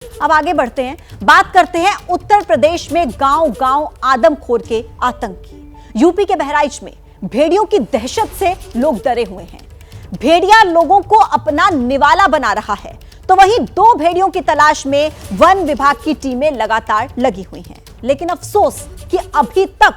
अब आगे बढ़ते हैं, बात करते हैं उत्तर प्रदेश में गांव-गांव आदमखोर के आतंक की। यूपी के बहराइच में भेड़ियों की दहशत से लोग डरे हुए हैं। भेड़िया लोगों को अपना निवाला बना रहा है, तो वहीं दो भेड़ियों की तलाश में वन विभाग की टीमें लगातार लगी हुई हैं। लेकिन अफसोस कि अभी तक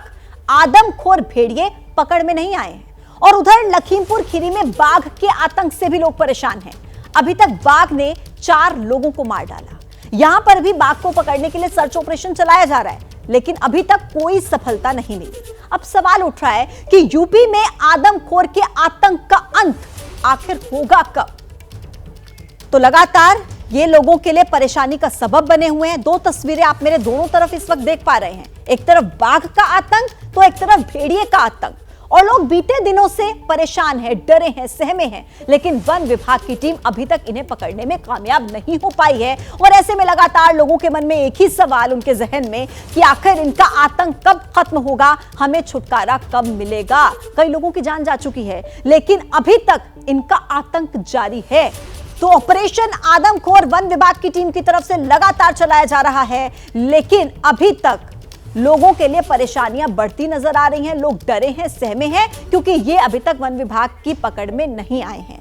आदमखोर भेड़िए पकड़ में नहीं आए हैं। और उधर लखीमपुर खीरी में बाघ के आतंक से भी लोग परेशान हैं। अभी तक बाघ ने 4 लोगों को मार डाला। यहां पर भी बाघ को पकड़ने के लिए सर्च ऑपरेशन चलाया जा रहा है, लेकिन अभी तक कोई सफलता नहीं मिली। अब सवाल उठ रहा है कि यूपी में आदमखोर के आतंक का अंत आखिर होगा कब? तो लगातार ये लोगों के लिए परेशानी का सबब बने हुए हैं। 2 तस्वीरें आप मेरे दोनों तरफ इस वक्त देख पा रहे हैं। एक तरफ बाघ का आतंक तो एक तरफ भेड़िए का आतंक। और लोग बीते दिनों से परेशान हैं, डरे हैं, सहमे हैं, लेकिन वन विभाग की टीम अभी तक इन्हें पकड़ने में कामयाब नहीं हो पाई है। और ऐसे में लगातार लोगों के मन में एक ही सवाल उनके जहन में कि आखिर इनका आतंक कब खत्म होगा, हमें छुटकारा कब मिलेगा। कई लोगों की जान जा चुकी है, लेकिन अभी तक इनका आतंक जारी है। तो ऑपरेशन आदमखोर वन विभाग की टीम की तरफ से लगातार चलाया जा रहा है, लेकिन अभी तक लोगों के लिए परेशानियां बढ़ती नजर आ रही हैं। लोग डरे हैं, सहमे हैं, क्योंकि ये अभी तक वन विभाग की पकड़ में नहीं आए हैं।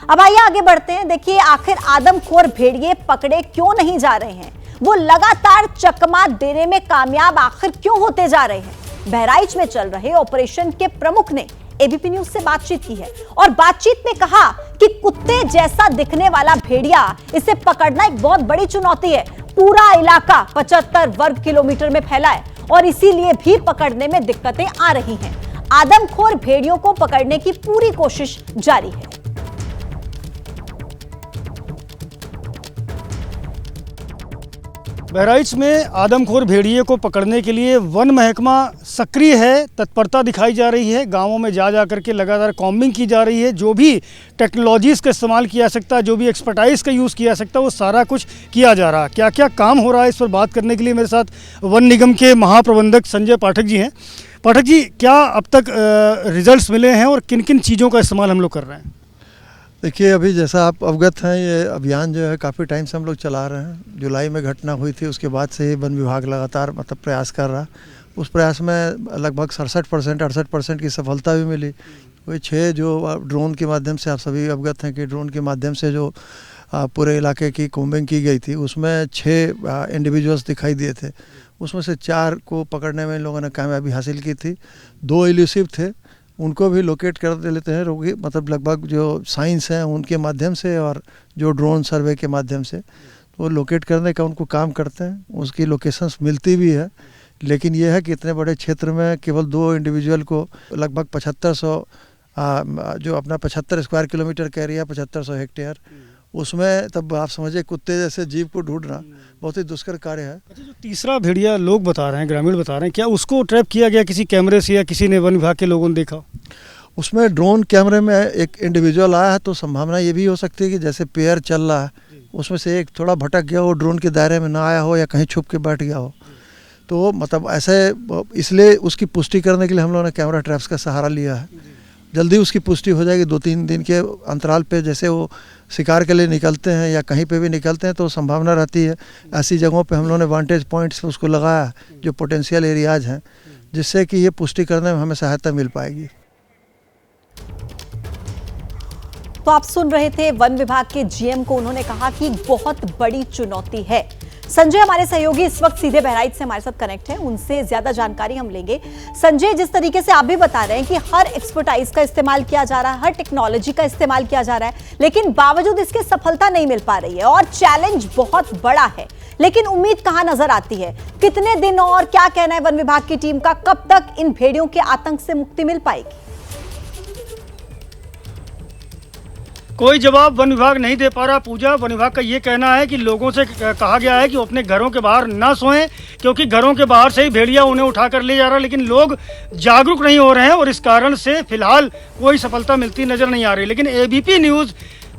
अब आइए आगे बढ़ते हैं। देखिए, आखिर आदमखोर भेड़िए पकड़े क्यों नहीं जा रहे हैं? वो लगातार चकमा देने में कामयाब आखिर क्यों होते जा रहे हैं? बहराइच में चल रहे ऑपरेशन के प्रमुख ने एबीपी न्यूज से बातचीत की है और बातचीत में कहा कि कुत्ते जैसा दिखने वाला भेड़िया, इसे पकड़ना एक बहुत बड़ी चुनौती है। पूरा इलाका 75 वर्ग किलोमीटर में फैला है और इसीलिए भी पकड़ने में दिक्कतें आ रही हैं। आदमखोर भेड़ियों को पकड़ने की पूरी कोशिश जारी है। बहराइच में आदमखोर भेड़िए को पकड़ने के लिए वन महकमा सक्रिय है, तत्परता दिखाई जा रही है। गांवों में जा करके लगातार कॉम्बिंग की जा रही है। जो भी टेक्नोलॉजीज़ का इस्तेमाल किया जा सकता है, जो भी एक्सपर्टाइज़ का यूज़ किया जा सकता है, वो सारा कुछ किया जा रहा है। क्या क्या काम हो रहा है, इस पर बात करने के लिए मेरे साथ वन निगम के महाप्रबंधक संजय पाठक जी हैं। पाठक जी, क्या अब तक रिजल्ट्स मिले हैं और किन किन चीज़ों का इस्तेमाल हम लोग कर रहे हैं? देखिए, अभी जैसा आप अवगत हैं, ये अभियान जो है काफ़ी टाइम से हम लोग चला रहे हैं। जुलाई में घटना हुई थी, उसके बाद से ही वन विभाग लगातार प्रयास कर रहा। उस प्रयास में लगभग 68% की सफलता भी मिली। कोई 6 जो ड्रोन के माध्यम से, आप सभी अवगत हैं कि ड्रोन के माध्यम से जो पूरे इलाके की कोम्बिंग की गई थी, उसमें 6 इंडिविजुअल्स दिखाई दिए थे। उसमें से 4 को पकड़ने में इन लोगों ने कामयाबी हासिल की थी। 2 इल्यूसिव थे, उनको भी लोकेट कर लेते हैं रोगी, लगभग जो साइंस हैं उनके माध्यम से और जो ड्रोन सर्वे के माध्यम से, तो लोकेट करने का उनको काम करते हैं। उसकी लोकेशंस मिलती भी है, लेकिन ये है कि इतने बड़े क्षेत्र में केवल 2 इंडिविजुअल को लगभग 7500 जो अपना 75 स्क्वायर किलोमीटर का एरिया, 7500 हेक्टेयर, उसमें तब आप समझिए कुत्ते जैसे जीव को ढूंढना बहुत ही दुष्कर कार्य है। अच्छा, जो तीसरा भेड़िया लोग बता रहे हैं, ग्रामीण बता रहे हैं, क्या उसको ट्रैप किया गया किसी कैमरे से या किसी ने वन विभाग के लोगों ने देखा? उसमें ड्रोन कैमरे में एक इंडिविजुअल आया है, तो संभावना ये भी हो सकती है कि जैसे पेयर चल रहा है, उसमें से एक थोड़ा भटक गया हो, ड्रोन के दायरे में ना आया हो या कहीं छुप के बैठ गया हो। तो ऐसे, इसलिए उसकी पुष्टि करने के लिए हम लोगों ने कैमरा ट्रैप्स का सहारा लिया है। जल्दी उसकी पुष्टि हो जाएगी। 2-3 दिन के अंतराल पे जैसे वो शिकार के लिए निकलते हैं या कहीं पे भी निकलते हैं, तो संभावना रहती है ऐसी जगहों पे हम लोगों ने वांटेज पॉइंट्स उसको लगाया, जो पोटेंशियल एरियाज हैं, जिससे कि ये पुष्टि करने में हमें सहायता मिल पाएगी। तो आप सुन रहे थे वन विभाग के जीएम को, उन्होंने कहा कि बहुत बड़ी चुनौती है। संजय हमारे सहयोगी इस वक्त सीधे बहराइच से हमारे साथ कनेक्ट हैं, उनसे ज्यादा जानकारी हम लेंगे। संजय, जिस तरीके से आप भी बता रहे हैं कि हर एक्सपर्टाइज का इस्तेमाल किया जा रहा है, हर टेक्नोलॉजी का इस्तेमाल किया जा रहा है, लेकिन बावजूद इसके सफलता नहीं मिल पा रही है और चैलेंज बहुत बड़ा है। लेकिन उम्मीद कहां नजर आती है? कितने दिन और क्या कहना है वन विभाग की टीम का, कब तक इन भेड़ियों के आतंक से मुक्ति मिल पाएगी? कोई जवाब वन विभाग नहीं दे पा रहा पूजा। वन विभाग का ये कहना है कि लोगों से कहा गया है कि वो अपने घरों के बाहर ना सोएं, क्योंकि घरों के बाहर से ही भेड़िया उन्हें उठा कर ले जा रहा है। लेकिन लोग जागरूक नहीं हो रहे हैं और इस कारण से फिलहाल कोई सफलता मिलती नजर नहीं आ रही। लेकिन एबीपी न्यूज़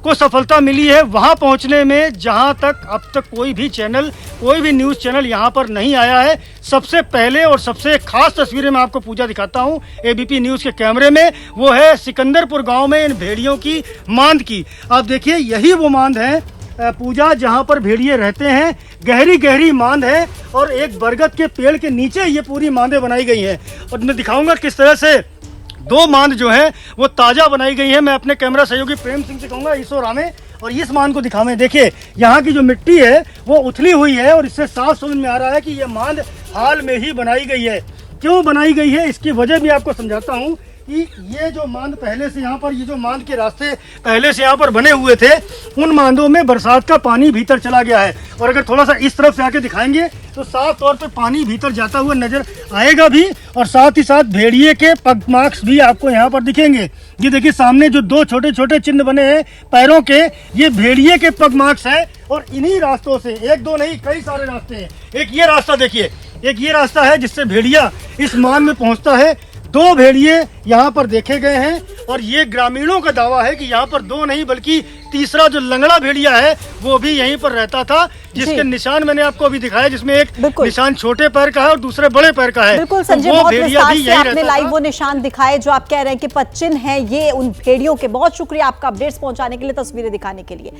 को सफलता मिली है वहां पहुंचने में जहां तक अब तक कोई भी न्यूज़ चैनल यहां पर नहीं आया है। सबसे पहले और सबसे खास तस्वीरें मैं आपको पूजा दिखाता हूं एबीपी न्यूज़ के कैमरे में, वो है सिकंदरपुर गांव में इन भेड़ियों की मांद की। आप देखिए, यही वो मांद है पूजा जहाँ पर भेड़िए रहते हैं, गहरी गहरी मांद है और एक बरगद के पेड़ के नीचे ये पूरी मांदें बनाई गई हैं। और मैं दिखाऊंगा किस तरह से 2 मांद जो है वो ताज़ा बनाई गई है। मैं अपने कैमरा सहयोगी प्रेम सिंह से कहूँगा इस ओर आवें और इस मांद को दिखावें। देखिए यहाँ की जो मिट्टी है वो उथली हुई है और इससे साफ समझ में आ रहा है कि ये मांद हाल में ही बनाई गई है। क्यों बनाई गई है इसकी वजह भी आपको समझाता हूँ कि ये जो मांद पहले से यहाँ पर, ये जो मांद के रास्ते पहले से यहाँ पर बने हुए थे, उन मांदों में बरसात का पानी भीतर चला गया है। और अगर थोड़ा सा इस तरफ से आके दिखाएंगे तो साफ तौर पे पानी भीतर जाता हुआ नजर आएगा भी और साथ ही साथ भेड़िए के पग मार्क्स भी आपको यहाँ पर दिखेंगे। ये देखिए सामने जो 2 छोटे छोटे चिन्ह बने हैं पैरों के, ये भेड़िए के पग मार्क्स हैं। और इन्हीं रास्तों से, 1-2 नहीं कई सारे रास्ते हैं। एक ये रास्ता देखिए, एक ये रास्ता है जिससे भेड़िया इस मांद में पहुंचता है। 2 भेड़िए यहाँ पर देखे गए हैं और ये ग्रामीणों का दावा है कि यहाँ पर 2 नहीं बल्कि तीसरा जो लंगड़ा भेड़िया है वो भी यहीं पर रहता था, जिसके निशान मैंने आपको अभी दिखाया, जिसमें एक निशान छोटे पैर का है और दूसरे बड़े पैर का है। बिल्कुल संजय, बहुत विस्तार से आपने लाइव वो निशान दिखाए जो आप कह रहे हैं कि 25 हैं ये उन भेड़ियों के। बहुत शुक्रिया आपका अपडेट्स पहुंचाने के लिए, तस्वीरें दिखाने के लिए।